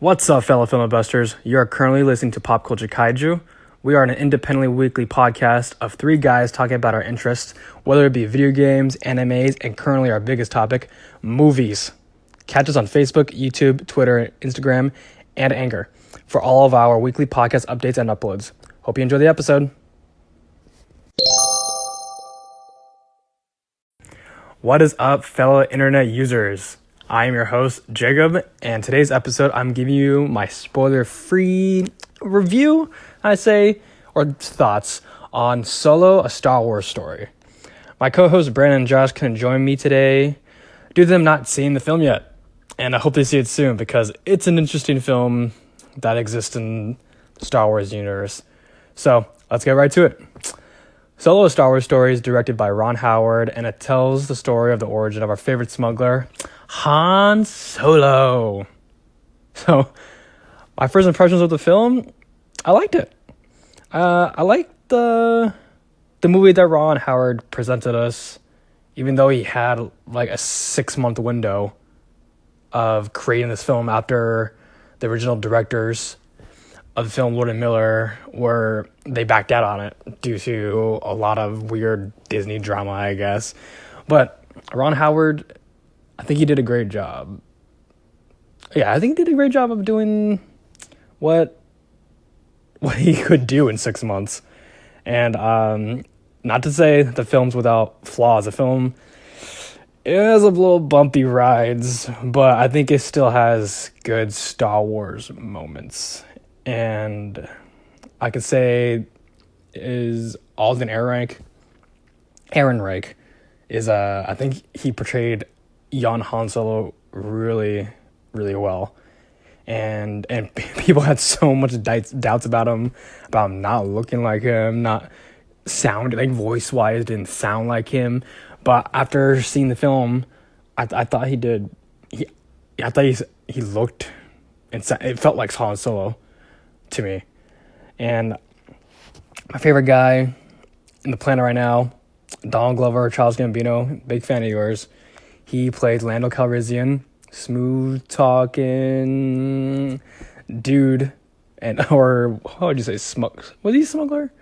What's up, fellow film investors? You are currently listening to PopCultureKaiju. We are an independently weekly podcast of three guys talking about our interests, whether it be video games, animes, and currently our biggest topic, movies. Catch us on Facebook, YouTube, Twitter, Instagram, and Anchor for all of our weekly podcast updates and uploads. Hope you enjoy the episode. What is up, fellow internet users? I am your host, Jacob, and today's episode, I'm giving you my spoiler-free review, or thoughts on Solo, a Star Wars story. My co-hosts Brandon and Josh couldn't join me today due to them not seeing the film yet, and I hope they see it soon because it's an interesting film that exists in the Star Wars universe. So, let's get right to it. Solo, a Star Wars story is directed by Ron Howard, and it tells the story of the origin of our favorite smuggler, Han Solo. So, my first impressions of the film, I liked it. I liked the movie that Ron Howard presented us, even though he had like a 6-month window of creating this film after the original directors of the film, Lord and Miller, they backed out on it due to a lot of weird Disney drama, I guess. But Ron Howard, I think he did a great job. Yeah, I think he did a great job of doing what he could do in 6 months. And not to say the film's without flaws. The film is a little bumpy rides, but I think it still has good Star Wars moments. And I could say is Alden Ehrenreich is I think he portrayed young Han Solo really, really well. And people had so much doubts about him not looking like him, not sounding like voice-wise didn't sound like him. But after seeing the film, I thought he did. I thought he looked and it felt like Han Solo to me. And my favorite guy in the planet right now, Donald Glover, Charles Gambino, big fan of yours. He played Lando Calrissian, smooth talking dude, or how would you say was he smuggler?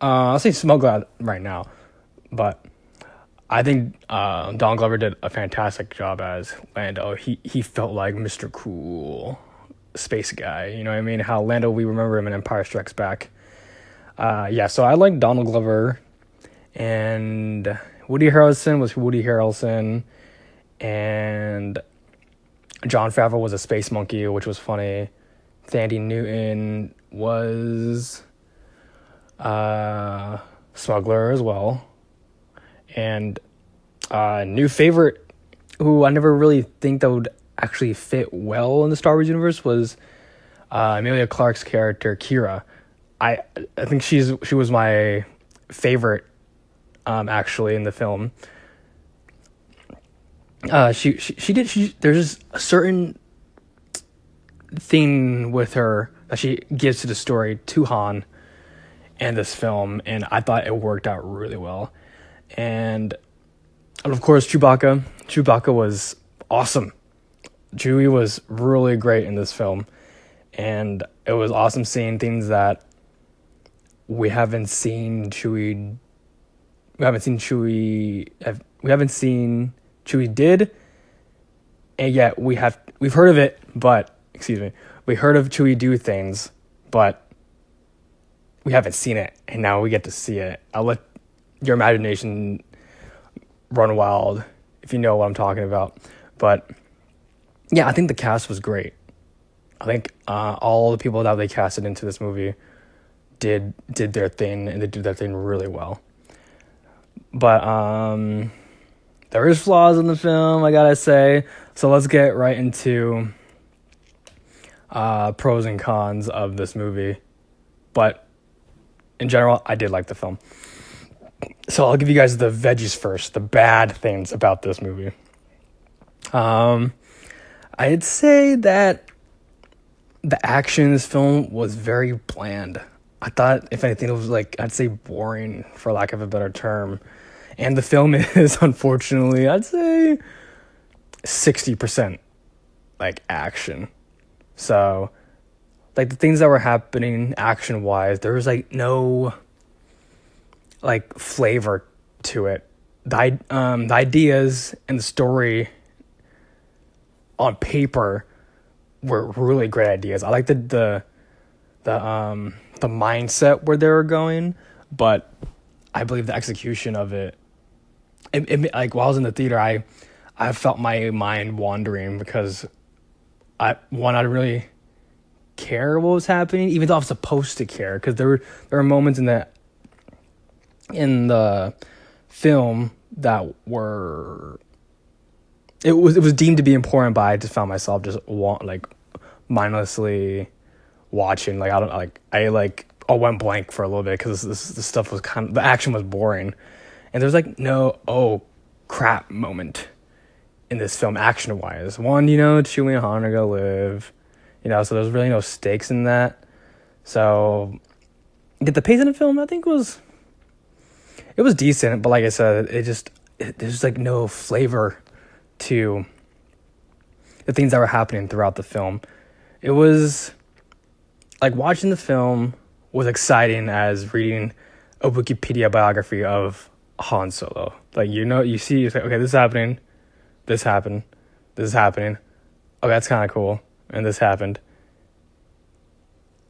I'll say smuggler right now, but I think Donald Glover did a fantastic job as Lando. He felt like Mr. Cool space guy, you know what I mean? How Lando, we remember him in Empire Strikes Back. So I like Donald Glover, and Woody Harrelson was Woody Harrelson, and Jon Favreau was a space monkey, which was funny. Thandie Newton was smuggler as well. And new favorite, who I never really think that would actually fit well in the Star Wars universe, was Emilia Clarke's character Kira. I think she was my favorite actually in the film. There's a certain thing with her that she gives to the story to Han and this film, and I thought it worked out really well. And of course, Chewbacca was awesome. Chewie was really great in this film, and it was awesome seeing things that we haven't seen Chewie did, and yet we've heard of it, but we heard of Chewie do things, but we haven't seen it, and now we get to see it. I'll let your imagination run wild if you know what I'm talking about. But yeah, I think the cast was great. I think all the people that they casted into this movie did their thing, and they did their thing really well. But there is flaws in the film, I gotta say. So let's get right into pros and cons of this movie. But in general, I did like the film. So I'll give you guys the veggies first, the bad things about this movie. I'd say that the action in this film was very bland. I thought, if anything, it was I'd say boring, for lack of a better term. And the film is, unfortunately, I'd say 60% action. So, like, the things that were happening action wise, there was like no like flavor to it. The ideas and the story on paper were really great ideas. I like the mindset where they were going, but I believe the execution of it like while I was in the theater, I felt my mind wandering because I didn't really care what was happening, even though I'm supposed to care, because there were moments in the film that were it was deemed to be important, but I just found myself just mindlessly watching. Like I went blank for a little bit because this stuff was the action was boring, and there's like no oh crap moment in this film action wise. One, Chewie and Han are gonna live, so there's really no stakes in that. So the pace in the film I think it was decent, but like I said, there's like no flavor to the things that were happening throughout the film. It was like watching the film was exciting as reading a Wikipedia biography of Han Solo. Like, you see, you say, okay, this is happening, this happened, this is happening. Okay, that's kind of cool, and this happened,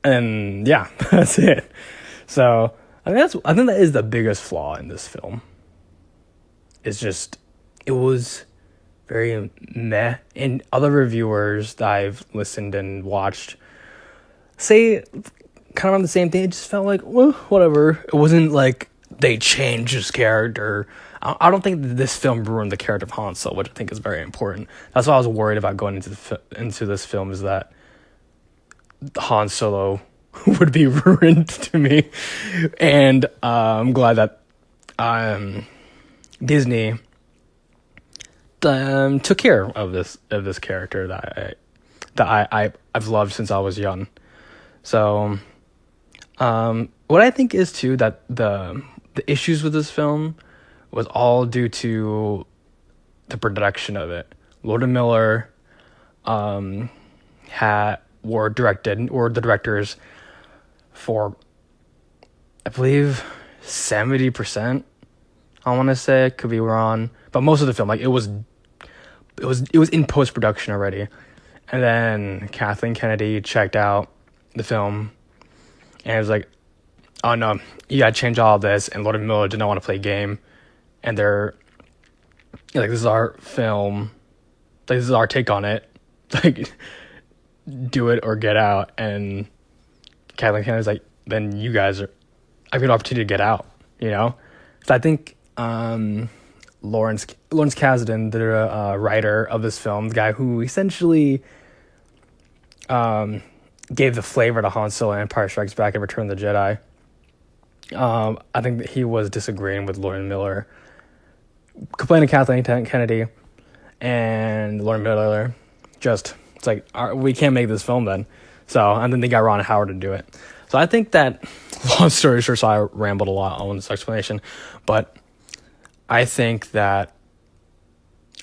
and yeah, that's it. So I think that is the biggest flaw in this film. It's just it was very meh, and other reviewers that I've listened and watched say kind of on the same thing. It just felt like, well, whatever. It wasn't like they changed his character. I don't think that this film ruined the character of Han Solo, which I think is very important. That's why I was worried about going into this film, is that Han Solo would be ruined to me. And I'm glad that Disney took care of this character that I've loved since I was young. So what I think is too that the issues with this film was all due to the production of it. Lord and Miller were the directors for, I believe, 70%. I want to say, I could be wrong, but most of the film, like, it was in post production already. And then Kathleen Kennedy checked out the film, and it was like, oh no, you gotta change all of this. And Lord and Miller did not want to play a game, and they're like, this is our film, like, this is our take on it, like, do it or get out. And Kathleen Kennedy's like, then you guys are, I have an opportunity to get out, So I think Lawrence Kasdan, the writer of this film, the guy who essentially gave the flavor to Han Solo, Empire Strikes Back, and Return of the Jedi, I think that he was disagreeing with Lord and Miller, complaining to Kathleen Kennedy, and Lord and Miller it's like, we can't make this film then. So, and then they got Ron Howard to do it. So I think that, long story short, so I rambled a lot on this explanation, but I think that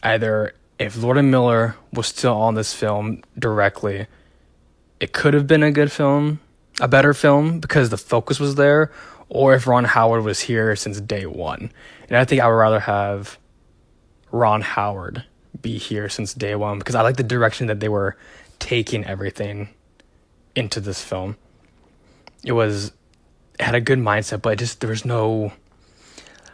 either if Lord and Miller was still on this film directly, it could have been a good film, a better film, because the focus was there, or if Ron Howard was here since day one. And I think I would rather have Ron Howard be here since day one, because I like the direction that they were taking everything into this film. It had a good mindset, but there was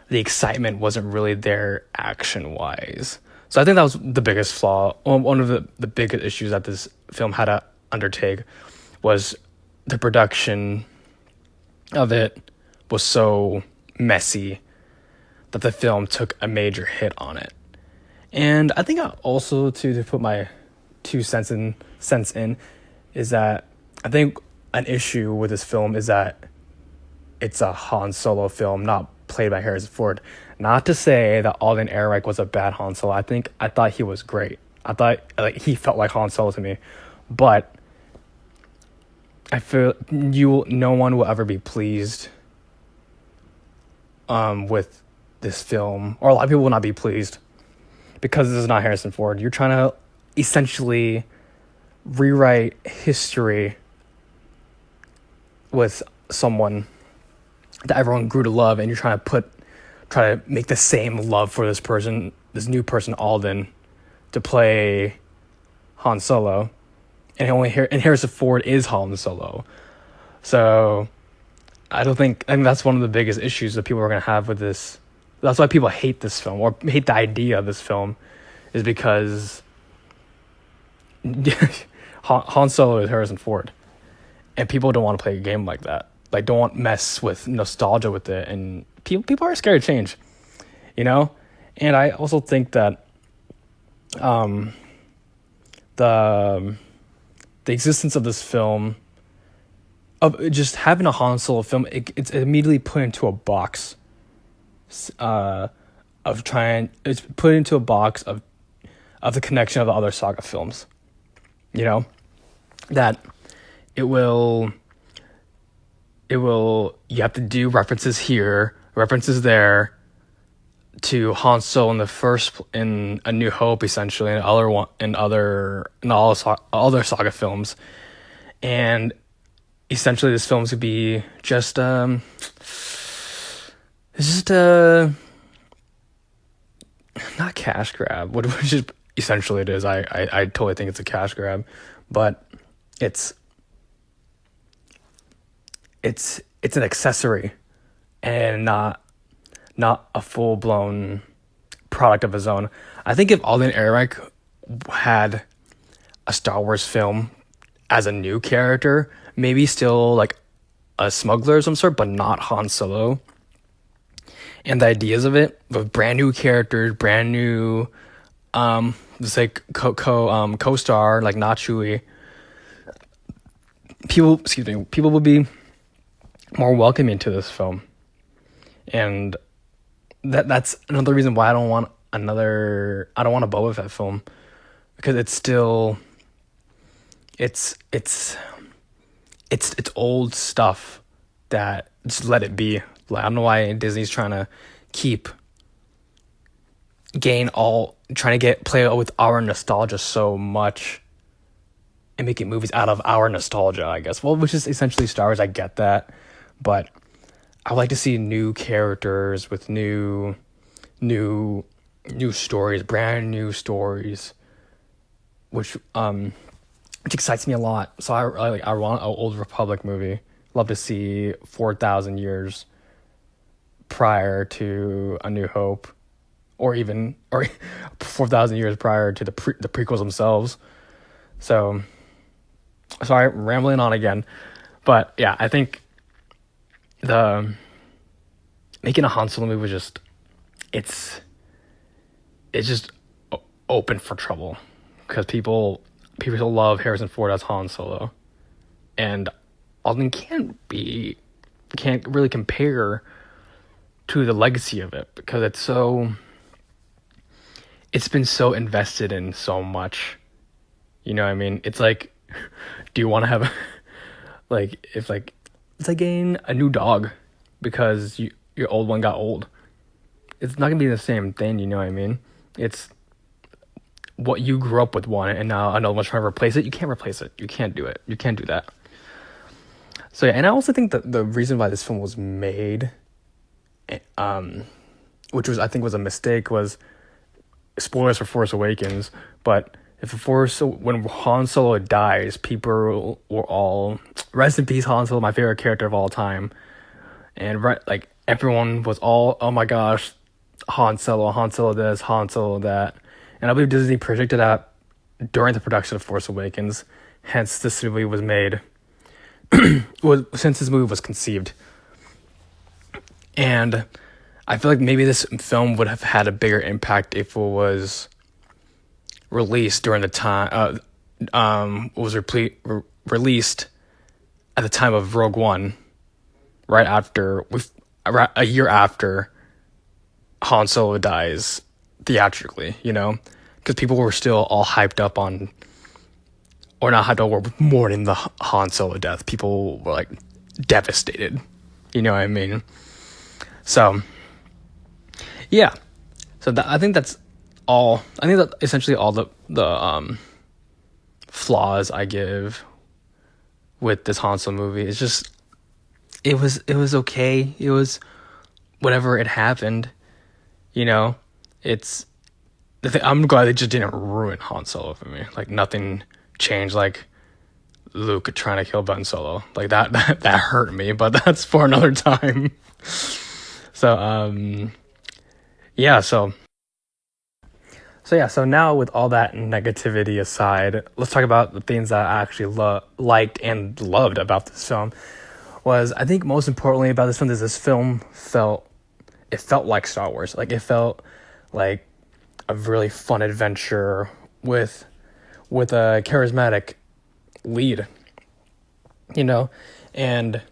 the excitement wasn't really there action-wise. So I think that was the biggest flaw. One of the biggest issues that this film had to undertake was the production of it was so messy that the film took a major hit on it. And I think also to put my 2 cents in, is that I think an issue with this film is that it's a Han Solo film, not played by Harrison Ford. Not to say that Alden Ehrenreich was a bad Han Solo. I thought he was great. I thought he felt like Han Solo to me, but I feel no one will ever be pleased with this film, or a lot of people will not be pleased because this is not Harrison Ford. You're trying to essentially rewrite history with someone that everyone grew to love, and you're trying to make the same love for this person, this new person, Alden, to play Han Solo, and Harrison Ford is Han Solo. So I think that's one of the biggest issues that people are going to have with this. That's why people hate this film, or hate the idea of this film, is because Han Solo is Harrison Ford, and people don't want to play a game like that. Like, don't want mess with nostalgia with it, and people are scared of change, you know. And I also think that the existence of this film, of just having a Han Solo film, it's immediately put into a box it's put into a box of the connection of the other saga films, you know, that it will you have to do references here, references there, to Han Solo in A New Hope, essentially, and all other saga films, and essentially this film could be just not cash grab, which is essentially it is. I totally think it's a cash grab, but it's an accessory and not a full-blown product of his own. I think if Alden Ehrenreich had a Star Wars film as a new character, maybe still like a smuggler of some sort, but not Han Solo, and the ideas of it with brand new characters, brand new just like co-star, like not Chewie, people would be more welcoming to this film. And that's another reason why I don't want a Boba Fett film, because it's still it's old stuff that just let it be. I don't know why Disney's trying to play with our nostalgia so much and making movies out of our nostalgia, I guess. Well, which is essentially Star Wars. I get that, but I would like to see new characters with new stories, brand new stories, which excites me a lot. So I want an Old Republic movie. Love to see 4,000 years prior to A New Hope, or 4,000 years prior to the prequels themselves. So, sorry, rambling on again, but yeah, I think making a Han Solo movie was just it's just open for trouble, because people love Harrison Ford as Han Solo, and Alden can't really compare to the legacy of it, because it's been so invested in so much, you know what I mean? It's like, do you want to have it's like getting a new dog because your old one got old. It's not gonna be the same thing, you know what I mean? It's what you grew up with one, and now another one's trying to replace it. You can't replace it. You can't do it. You can't do that. So yeah, and I also think that the reason why this film was made, which I think was a mistake, was spoilers for Force Awakens. But when Han Solo dies, people were all, rest in peace Han Solo, my favorite character of all time, and everyone was all, oh my gosh, Han Solo this, Han Solo that, and I believe Disney predicted that during the production of Force Awakens. Hence, this movie was made. Since this movie was conceived, and I feel like maybe this film would have had a bigger impact if it was released during the time released at the time of Rogue One, a year after Han Solo dies theatrically, you know, because people were still all hyped up on. Or not hyped up, were mourning the Han Solo death. People were like devastated. You know what I mean? So, yeah. So I think that's all. I think that's essentially all the flaws I give with this Han Solo movie. It's just it was okay. It was whatever it happened, you know. It's I'm glad they just didn't ruin Han Solo for me. Like nothing changed. Like Luke trying to kill Ben Solo, like that hurt me. But that's for another time. So yeah. So now with all that negativity aside, let's talk about the things that I actually liked and loved about this film. Was I think most importantly about this film is this film felt like Star Wars. Like it felt like a really fun adventure with a charismatic lead, you know, and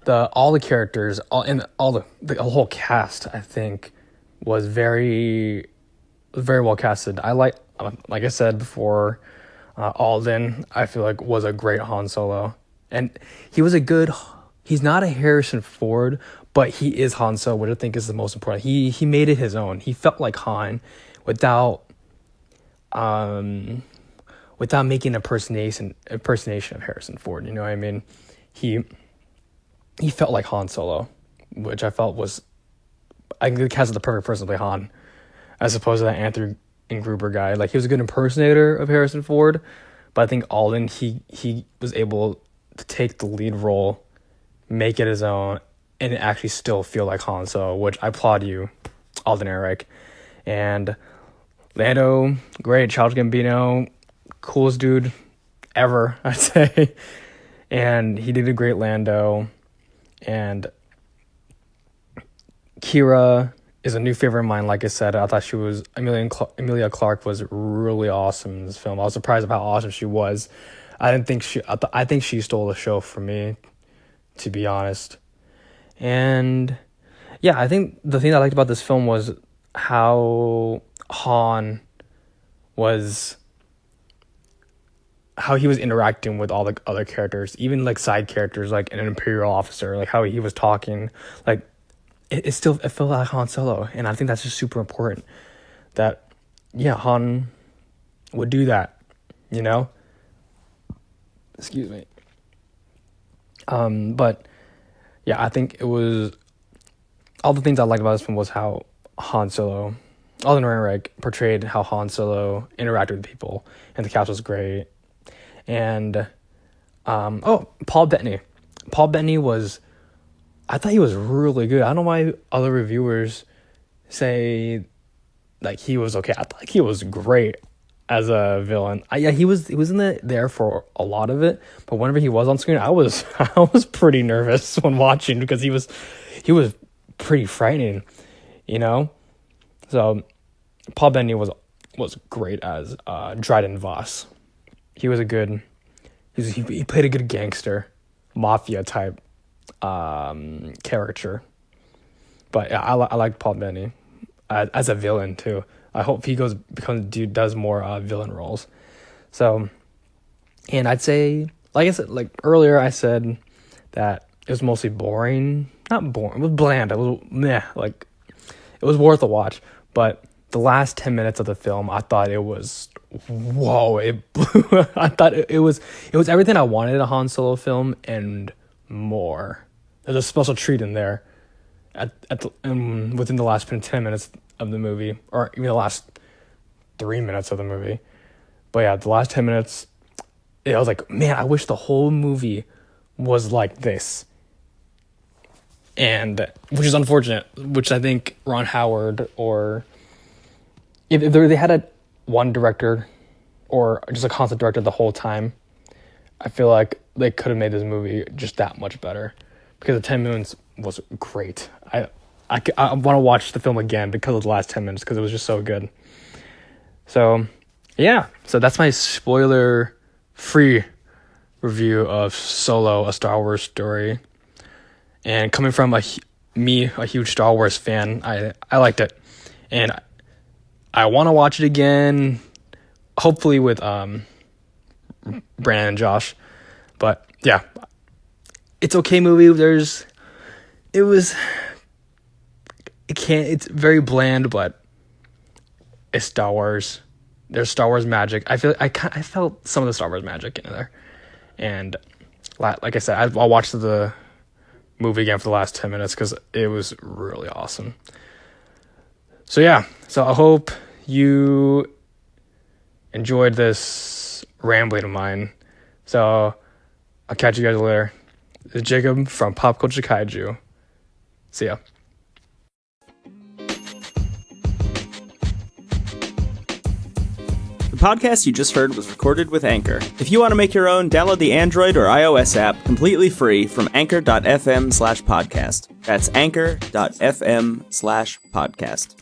all the characters, the whole cast, I think, was very well casted. I like I said before, Alden, I feel like was a great Han Solo, and he's not a Harrison Ford, but he is Han Solo, which I think is the most important. He made it his own. He felt like Han without making an impersonation of Harrison Ford. You know what I mean? He felt like Han Solo, which I felt was, I think the cast is the perfect person to play Han, as opposed to that Anthony Gruber guy. Like he was a good impersonator of Harrison Ford, but I think Alden he was able to take the lead role, make it his own, and actually still feel like Han Solo, which I applaud you, Alden Ehrenreich. And Lando, great. Childish Gambino, coolest dude ever, I'd say. And he did a great Lando. And Kira is a new favorite of mine. Like I said, I thought she was Emilia Clarke was really awesome in this film. I was surprised about how awesome she was. I think she stole the show from me, to be honest. And yeah, I think the thing I liked about this film was how Han was, how he was interacting with all the other characters, even like side characters, like an Imperial officer, like how he was talking, like it felt like Han Solo. And I think that's just super important that, yeah, Han would do that, you know? Excuse me. But yeah, I think it was, all the things I liked about this film was how Han Solo, Alden Ehrenreich portrayed how Han Solo interacted with people, and the cast was great. And Paul Bettany. Paul Bettany was, I thought he was really good. I don't know why other reviewers say like he was okay. I thought he was great as a villain. Yeah, he was in there for a lot of it, but whenever he was on screen, I was pretty nervous when watching, because he was pretty frightening, you know. So Paul Bettany was great as Dryden Voss. He was he played a good gangster, mafia type character. But yeah, I like Paul Bettany as a villain too. I hope he does more villain roles. So, and I'd say, like I said, like earlier, I said that it was mostly boring. Not boring. It was bland. It was meh. Like it was worth a watch. But the last 10 minutes of the film, I thought it was, whoa! It blew. I thought it was everything I wanted in a Han Solo film and more. There's a special treat in there within the last 10 minutes of the movie, or even the last 3 minutes of the movie. But yeah, the last 10 minutes, I was like, man, I wish the whole movie was like this. And which is unfortunate, which I think Ron Howard, or if they had one director or just a constant director the whole time, I feel like they could have made this movie just that much better, because the 10 minutes was great. I want to watch the film again because of the last 10 minutes, because it was just so good. So yeah, so that's my spoiler-free review of Solo, a Star Wars story. And coming from a huge Star Wars fan, I liked it. And I want to watch it again, hopefully with Brandon and Josh. But yeah, it's okay movie. It's very bland, but it's Star Wars. there's Star Wars magic. I felt some of the Star Wars magic in there, and like I said, I'll watch the movie again for the last 10 minutes because it was really awesome. So yeah, so I hope you enjoyed this rambling of mine. So I'll catch you guys later. This is Jacob from PopCultureKaiju. See ya. The podcast you just heard was recorded with Anchor. If you want to make your own, download the Android or iOS app completely free from anchor.fm/podcast. That's anchor.fm/podcast.